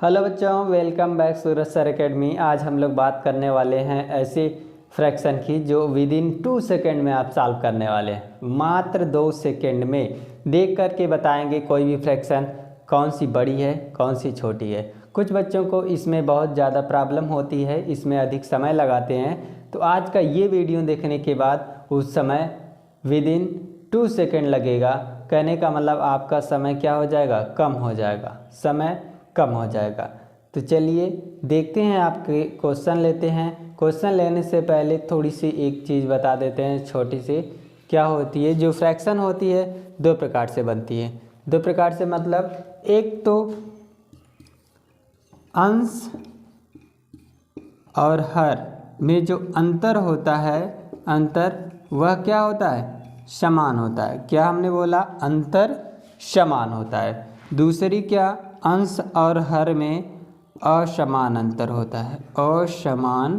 Hello बच्चों, welcome back सूरज sir academy. आज हम लोग बात करने वाले हैं ऐसे फ्रैक्शन की जो विद इन 2 सेकेंड में आप सॉल्व करने वाले हैं। मात्र 2 सेकेंड में देख करके बताएंगे कोई भी फ्रैक्शन कौन सी बड़ी है कौन सी छोटी है। कुछ बच्चों को इसमें बहुत ज़्यादा प्रॉब्लम होती है, इसमें अधिक समय लगाते हैं। तो आज का ये वीडियो देखने के बाद उस समय विद इन 2 सेकेंड लगेगा। कहने का मतलब आपका समय क्या हो जाएगा, कम हो जाएगा, समय कम हो जाएगा। तो चलिए देखते हैं, आपके क्वेश्चन लेते हैं। क्वेश्चन लेने से पहले थोड़ी सी एक चीज़ बता देते हैं छोटी सी। क्या होती है, जो फ्रैक्शन होती है 2 प्रकार से बनती है। 2 प्रकार से मतलब एक तो अंश और हर में जो अंतर होता है, अंतर वह क्या होता है, समान होता है। क्या हमने बोला, अंतर समान होता है। दूसरी क्या, अंश और हर में असमान अंतर होता है, असमान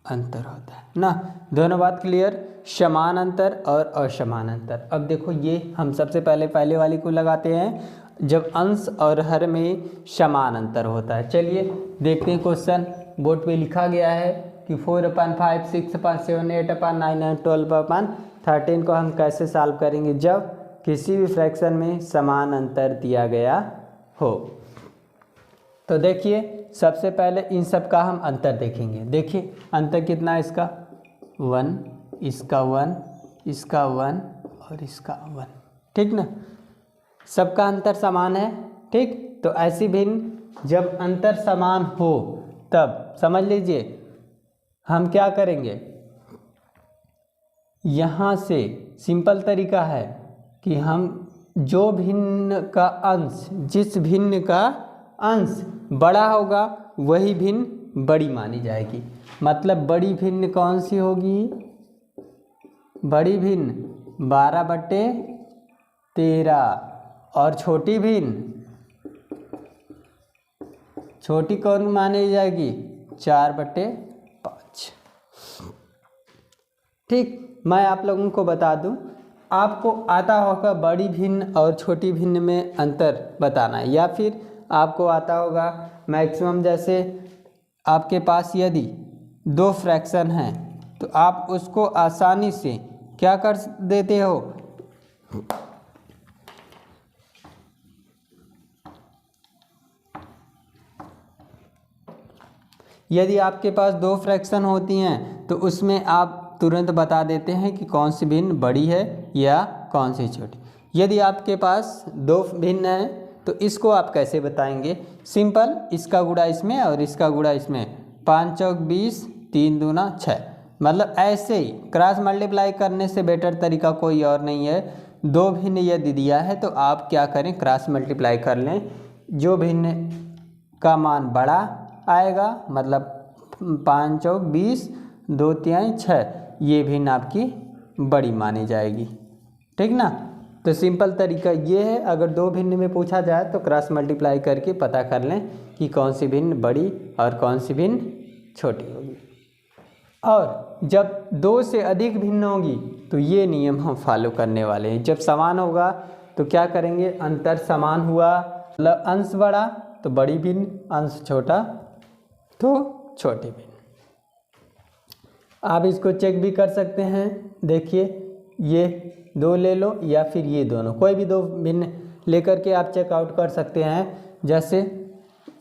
अंतर होता है ना। दोनों बात क्लियर, समान अंतर और असमान अंतर। अब देखो ये हम सबसे पहले वाली को लगाते हैं जब अंश और हर में समान अंतर होता है। चलिए देखते हैं क्वेश्चन। बोर्ड पे लिखा गया है कि 4/5, 6/7, 8/9 और 12/13 को हम कैसे सॉल्व करेंगे जब किसी भी फ्रैक्शन में समान अंतर दिया गया हो। तो देखिए सबसे पहले इन सब का हम अंतर देखेंगे। देखिए अंतर कितना है इसका, 1, इसका 1, इसका 1 और इसका 1, ठीक ना। सबका अंतर समान है, ठीक। तो ऐसी भिन्न जब अंतर समान हो तब समझ लीजिए हम क्या करेंगे। यहाँ से सिंपल तरीका है कि हम जो भिन्न का अंश, जिस भिन्न का अंश बड़ा होगा वही भिन्न बड़ी मानी जाएगी। मतलब बड़ी भिन्न कौन सी होगी, बड़ी भिन्न 12/13 और छोटी भिन्न, छोटी कौन मानी जाएगी, 4/5। ठीक। मैं आप लोगों को बता दूं, आपको आता होगा बड़ी भिन्न और छोटी भिन्न में अंतर बताना, या फिर आपको आता होगा मैक्सिमम, जैसे आपके पास यदि 2 फ्रैक्शन हैं तो आप उसको आसानी से क्या कर देते हो, यदि आपके पास 2 फ्रैक्शन होती हैं तो उसमें आप तुरंत बता देते हैं कि कौन सी भिन्न बड़ी है या कौन सी छोटी। यदि आपके पास 2 भिन्न हैं तो इसको आप कैसे बताएंगे, सिंपल, इसका गुणा इसमें और इसका गुणा इसमें, 5 चौक 20, 3 दूना 6। मतलब ऐसे ही क्रॉस मल्टीप्लाई करने से बेटर तरीका कोई और नहीं है। 2 भिन्न यदि दिया है तो आप क्या करें, क्रॉस मल्टीप्लाई कर लें। जो भिन्न का मान बड़ा आएगा, मतलब 5 चौक 20, 2 तिहाई 6, ये भिन्न आपकी बड़ी मानी जाएगी, ठीक ना। तो सिंपल तरीका ये है, अगर 2 भिन्न में पूछा जाए तो क्रॉस मल्टीप्लाई करके पता कर लें कि कौन सी भिन्न बड़ी और कौन सी भिन्न छोटी होगी। और जब 2 से अधिक भिन्न होगी तो ये नियम हम फॉलो करने वाले हैं। जब समान होगा तो क्या करेंगे, अंतर समान हुआ मतलब अंश बड़ा तो बड़ी भिन्न, अंश छोटा तो छोटी भिन्न। आप इसको चेक भी कर सकते हैं। देखिए ये 2 ले लो या फिर ये दोनों, कोई भी 2 भिन्न लेकर के आप चेकआउट कर सकते हैं। जैसे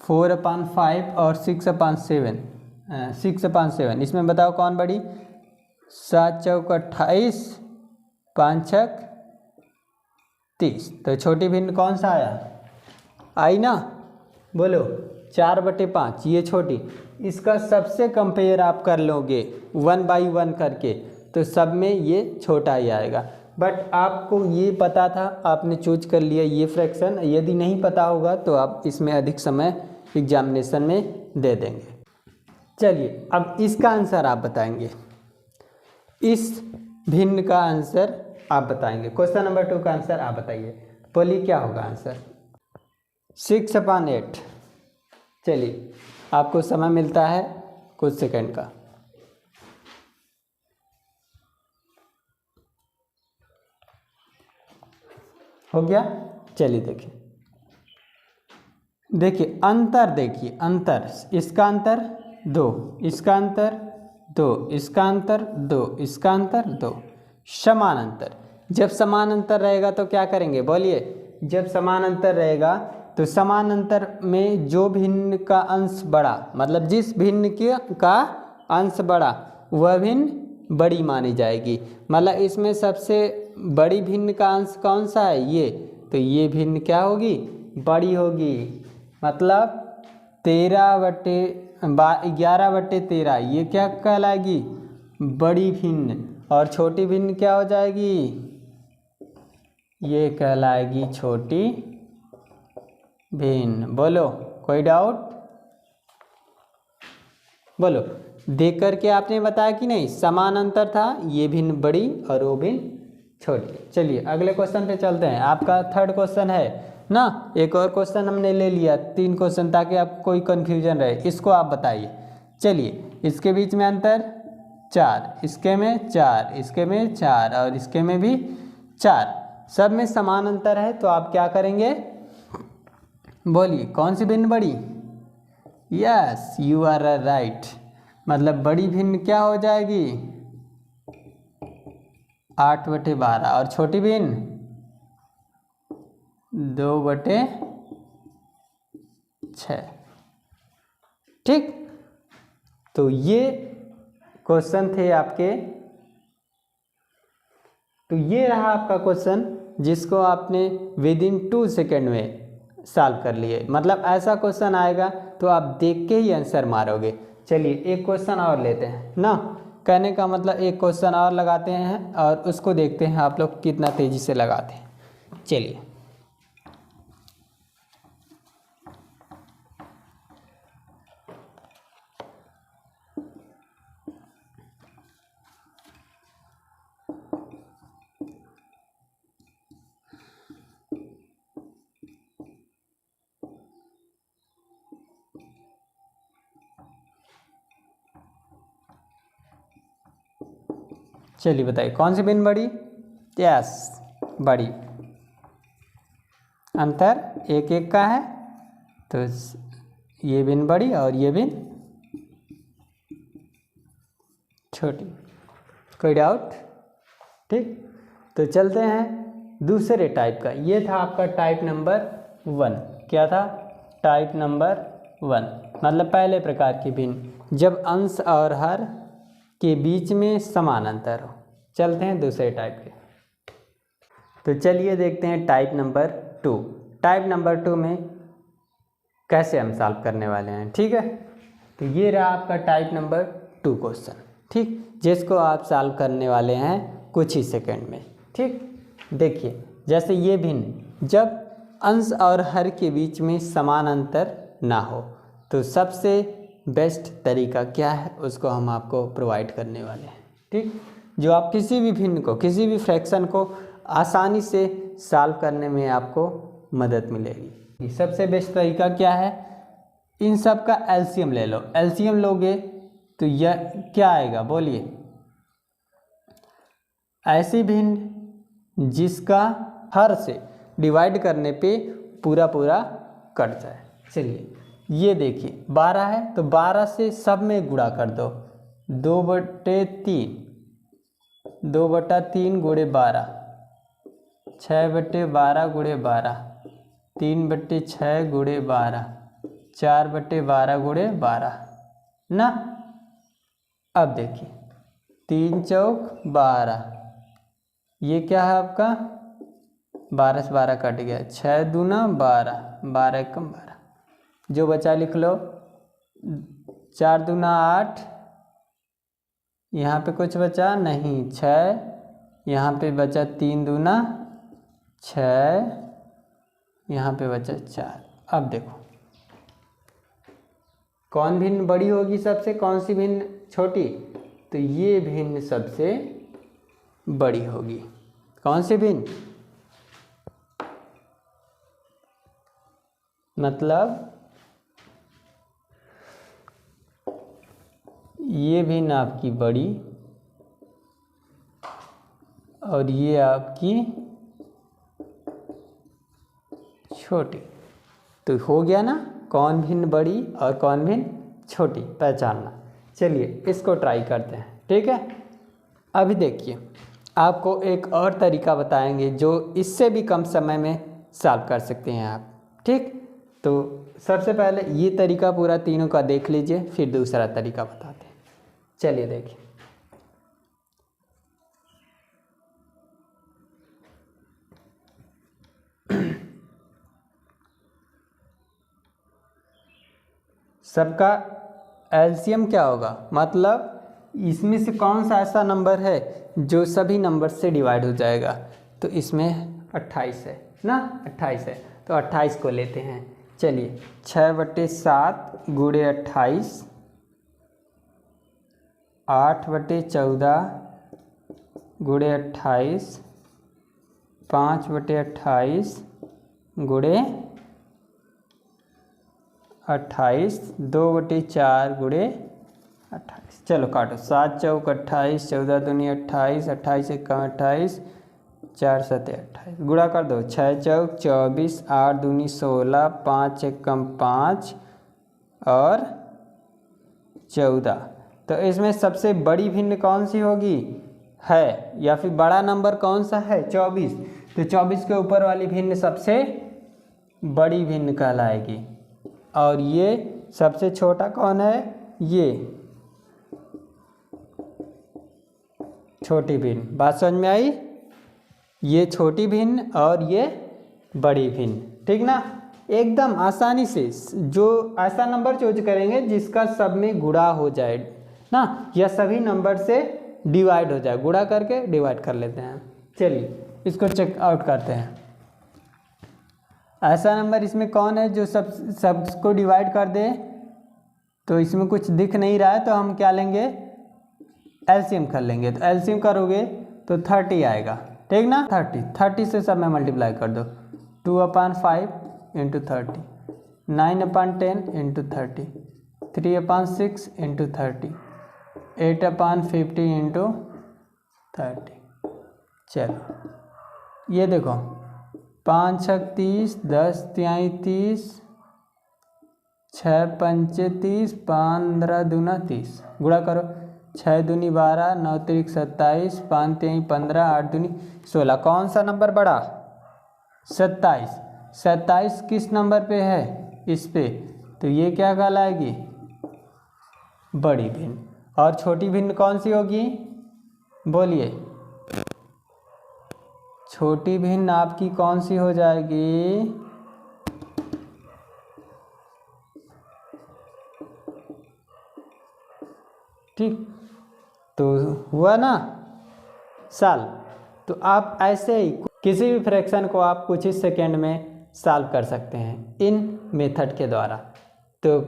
4/5 और 6/7, इसमें बताओ कौन बड़ी, 7 चौक 28, 5 छक 30। तो छोटी भिन्न कौन सा आया, आई ना, बोलो 4/5, ये छोटी। इसका सबसे कंपेयर आप कर लोगे 1/1 करके तो सब में ये छोटा ही आएगा। बट आपको ये पता था, आपने चूज कर लिया ये फ्रैक्शन। यदि नहीं पता होगा तो आप इसमें अधिक समय एग्जामिनेशन में दे देंगे। चलिए अब इसका आंसर आप बताएंगे, इस भिन्न का आंसर आप बताएंगे। क्वेश्चन नंबर 2 का आंसर आप बताइए, बोलिए क्या होगा आंसर, 6/8। चलिए आपको समय मिलता है कुछ सेकंड का। हो गया, चलिए देखिए देखिए अंतर, देखिए अंतर, इसका अंतर 2, इसका अंतर 2, इसका अंतर 2, इसका अंतर 2, समान अंतर। जब समान अंतर रहेगा तो क्या करेंगे बोलिए? जब समान अंतर रहेगा तो समान अंतर में जो भिन्न का अंश बड़ा, मतलब जिस भिन्न के का अंश बड़ा वह भिन्न बड़ी मानी जाएगी। मतलब इसमें सबसे बड़ी भिन्न का अंश कौन सा है? ये, तो ये भिन्न क्या होगी? बड़ी होगी। मतलब 11/13 ये क्या कहलाएगी? बड़ी भिन्न। और छोटी भिन्न क्या हो जाएगी? ये कहलाएगी छोटी भिन्न। बोलो, कोई डाउट? बोलो, देख करके आपने बताया कि नहीं? समान अंतर था, ये भिन्न बड़ी और वो भिन्न छोटी। चलिए अगले क्वेश्चन पे चलते हैं। आपका 3rd क्वेश्चन है ना। एक और क्वेश्चन हमने ले लिया, 3 क्वेश्चन, ताकि आपको कोई कन्फ्यूजन रहे। इसको आप बताइए। चलिए, इसके बीच में अंतर 4, इसके में 4, इसके में 4 और इसके में भी 4, सब में समान अंतर है। तो आप क्या करेंगे? बोलिए, कौन सी भिन्न बड़ी? Yes, you are right. मतलब बड़ी भिन्न क्या हो जाएगी? 8/12 और छोटी भिन्न 2/6। ठीक, तो ये क्वेश्चन थे आपके। तो ये रहा आपका क्वेश्चन, जिसको आपने विदिन 2 सेकेंड में सॉल्व कर लिए। मतलब ऐसा क्वेश्चन आएगा तो आप देख के ही आंसर मारोगे। चलिए एक क्वेश्चन और लेते हैं ना। कहने का मतलब एक क्वेश्चन और लगाते हैं और उसको देखते हैं आप लोग कितना तेज़ी से लगाते हैं। चलिए, चलिए बताइए कौन सी भिन्न बड़ी? यस, बड़ी। अंतर 1-1 का है, तो ये भिन्न बड़ी और ये भिन्न छोटी। कोई डाउट? ठीक, तो चलते हैं दूसरे टाइप का। ये था आपका टाइप नंबर 1। क्या था? टाइप नंबर 1, मतलब पहले प्रकार की भिन्न, जब अंश और हर के बीच में समान अंतर हो। चलते हैं दूसरे टाइप के। तो चलिए देखते हैं टाइप नंबर 2। टाइप नंबर 2 में कैसे हम सॉल्व करने वाले हैं। ठीक है, तो ये रहा आपका टाइप नंबर 2 क्वेश्चन। ठीक, जिसको आप सॉल्व करने वाले हैं कुछ ही सेकंड में। ठीक, देखिए जैसे ये भिन्न, जब अंश और हर के बीच में समान अंतर ना हो तो सबसे बेस्ट तरीका क्या है, उसको हम आपको प्रोवाइड करने वाले हैं। ठीक, जो आप किसी भी भिन्न को, किसी भी फ्रैक्शन को आसानी से सॉल्व करने में आपको मदद मिलेगी। सबसे बेस्ट तरीका क्या है? इन सब का एलसीएम ले लो। एलसीएम लोगे तो यह क्या आएगा? बोलिए, ऐसी भिन्न जिसका हर से डिवाइड करने पे पूरा पूरा कट जाए। चलिए ये देखिए 12 है तो 12 से सब में गुणा कर दो। 2/3, 2/3 गुणे 12, 6/12 गुणे 12, 3/6 गुणे 12, 4/12 गुणे 12 ना। अब देखिए 3 चौक 12, ये क्या है आपका? 12 से 12 कट गया, 6 दूना 12, 12 एकम 12, जो बचा लिख लो। 4 दूना 8, यहाँ पे कुछ बचा नहीं, 6, यहाँ पे बचा 3 दूना 6, यहाँ पे बचा 4। अब देखो कौन भिन्न बड़ी होगी सबसे, कौन सी भिन्न छोटी? तो ये भिन्न सबसे बड़ी होगी। कौन सी भिन्न? मतलब ये भिन्न आपकी बड़ी और ये आपकी छोटी। तो हो गया ना, कौन भिन्न बड़ी और कौन भिन्न छोटी पहचानना। चलिए इसको ट्राई करते हैं, ठीक है। अभी देखिए आपको एक और तरीका बताएंगे जो इससे भी कम समय में सॉल्व कर सकते हैं आप, ठीक। तो सबसे पहले ये तरीका पूरा तीनों का देख लीजिए, फिर दूसरा तरीका बताते हैं। चलिए देखिए, सबका एलसीएम क्या होगा, मतलब इसमें से कौन सा ऐसा नंबर है जो सभी नंबर से डिवाइड हो जाएगा। तो इसमें 28 है ना, 28 है, तो 28 को लेते हैं। चलिए 6/7 गुणे 28, 8/14 गुणे 28, 5/28 गुणे 28, 2/4 गुणे 28। चलो काटो, 7 चौक 28, 14 दूनी 28, 28 एकम 28, 4 सते 28, गुणा कर दो, 6 चौक 24, 8 दूनी 16, 5 एकम 5 और 14। तो इसमें सबसे बड़ी भिन्न कौन सी होगी है, या फिर बड़ा नंबर कौन सा है, 24। तो 24 के ऊपर वाली भिन्न सबसे बड़ी भिन्न कहलाएगी, और ये सबसे छोटा कौन है, ये छोटी भिन्न। बात समझ में आई, ये छोटी भिन्न और ये बड़ी भिन्न, ठीक ना। एकदम आसानी से जो ऐसा नंबर चूज करेंगे जिसका सब में गुणा हो जाए ना, या सभी नंबर से डिवाइड हो जाए, गुणा करके डिवाइड कर लेते हैं। चलिए इसको चेक आउट करते हैं। ऐसा नंबर इसमें कौन है जो सबको डिवाइड कर दे। तो इसमें कुछ दिख नहीं रहा है, तो हम क्या लेंगे, एलसीएम कर लेंगे। तो एलसीएम करोगे तो 30 आएगा, ठीक ना। 30 से सब में मल्टीप्लाई कर दो, 2/5 × 30, 9/10 × 30, 3/6 × 30, 8/50 × 30। चलो ये देखो, 5 छक 30, 10 तिहाई 30, 6 पंचे 30, 15 दूना 30, गुणा करो, 6 दूनी 12, 9 तिरिक 27, 5 तिहाई 15, 8 दूनी 16। कौन सा नंबर बड़ा, 27। 27 किस नंबर पे है, इस पे, तो ये क्या कहलाएगी, बड़ी भिन्न। और छोटी भिन्न कौन सी होगी, बोलिए, छोटी भिन्न आपकी कौन सी हो जाएगी, ठीक। तो हुआ ना सॉल्व। तो आप ऐसे ही किसी भी फ्रैक्शन को आप कुछ ही सेकेंड में सॉल्व कर सकते हैं इन मेथड के द्वारा। तो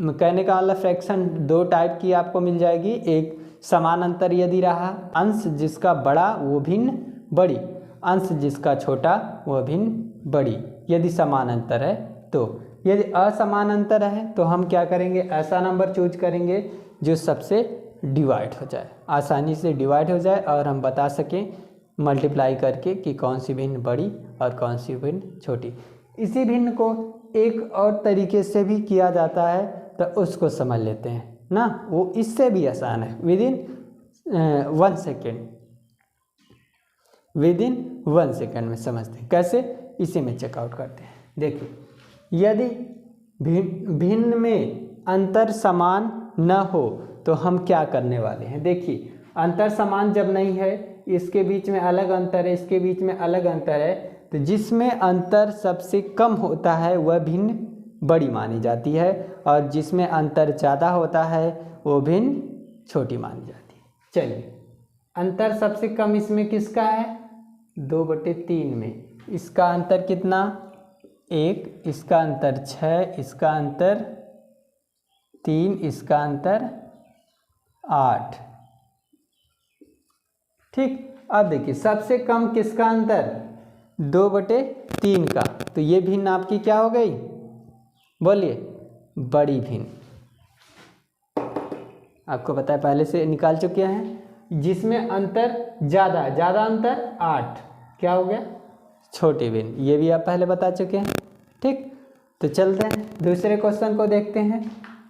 कहने का मतलब फ्रैक्शन दो टाइप की आपको मिल जाएगी, एक समान अंतर यदि रहा, अंश जिसका बड़ा वो भिन्न बड़ी, अंश जिसका छोटा वो भिन्न बड़ी, यदि समान अंतर है। तो यदि असमान अंतर है तो हम क्या करेंगे, ऐसा नंबर चूज करेंगे जो सबसे डिवाइड हो जाए, आसानी से डिवाइड हो जाए, और हम बता सकें मल्टीप्लाई करके कि कौन सी भिन्न बड़ी और कौन सी भिन्न छोटी। इसी भिन्न को एक और तरीके से भी किया जाता है, तो उसको समझ लेते हैं ना, वो इससे भी आसान है। विदिन 1 सेकेंड, विदिन 1 सेकेंड में समझते हैं कैसे, इसी में चेकआउट करते हैं। देखिए यदि भिन्न में अंतर समान न हो तो हम क्या करने वाले हैं। देखिए अंतर समान जब नहीं है, इसके बीच में अलग अंतर है, इसके बीच में अलग अंतर है, तो जिसमें अंतर सबसे कम होता है वह भिन्न बड़ी मानी जाती है, और जिसमें अंतर ज़्यादा होता है वो भिन्न छोटी मानी जाती है। चलिए अंतर सबसे कम इसमें किसका है, 2/3 में। इसका अंतर कितना, 1, इसका अंतर 6, इसका अंतर 3, इसका अंतर 8, ठीक। अब देखिए सबसे कम किसका अंतर, 2/3 का, तो ये भिन्न आपकी क्या हो गई, बोलिए, बड़ी भिन्न। आपको पता है पहले से निकाल चुके हैं। जिसमें अंतर ज़्यादा अंतर 8, क्या हो गया, छोटी भिन्न, ये भी आप पहले बता चुके हैं, ठीक। तो चलते हैं दूसरे क्वेश्चन को देखते हैं।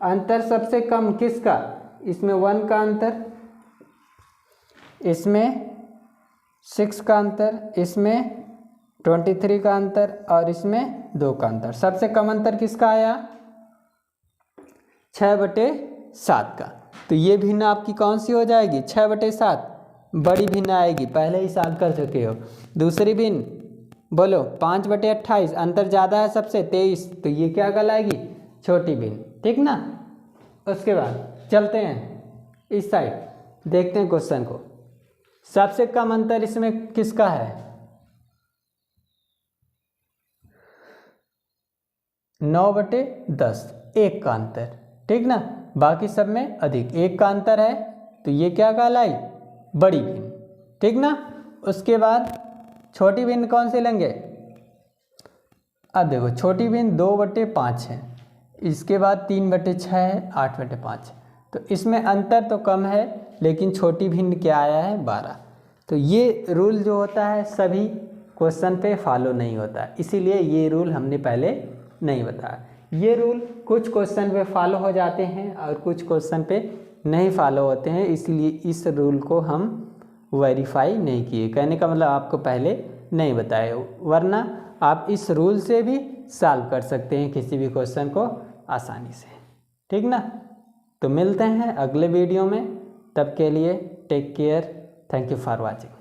अंतर सबसे कम किसका? इसमें 1 का अंतर, इसमें 6 का अंतर, इसमें 23 का अंतर और इसमें 2 का अंतर। सबसे कम अंतर किसका आया? 6/7 का। तो ये भिन्न आपकी कौन सी हो जाएगी? 6/7 बड़ी भिन्न आएगी, पहले ही सॉल्व कर चुके हो। दूसरी भिन्न बोलो 5/28, अंतर ज़्यादा है सबसे 23, तो ये क्या कहलाएगी? छोटी भिन्न, ठीक ना। उसके बाद चलते हैं इस साइड, देखते हैं क्वेश्चन को। सबसे कम अंतर इसमें किसका है? 9/10, 1 का अंतर, ठीक ना। बाकी सब में अधिक 1 का अंतर है, तो ये क्या कहलाई? बड़ी भिन्न, ठीक ना। उसके बाद छोटी भिन्न कौन से लेंगे? अब देखो छोटी भिन्न 2/5 है, इसके बाद 3/6 है, 8/5 है। तो इसमें अंतर तो कम है, लेकिन छोटी भिन्न क्या आया है? 12। तो ये रूल जो होता है सभी क्वेश्चन पे फॉलो नहीं होता, इसीलिए ये रूल हमने पहले नहीं बताया। ये रूल कुछ क्वेश्चन पे फॉलो हो जाते हैं और कुछ क्वेश्चन पे नहीं फॉलो होते हैं, इसलिए इस रूल को हम वेरीफाई नहीं किए। कहने का मतलब आपको पहले नहीं बताया, वरना आप इस रूल से भी सॉल्व कर सकते हैं किसी भी क्वेश्चन को आसानी से, ठीक ना। तो मिलते हैं अगले वीडियो में, तब के लिए take care, thank you for watching.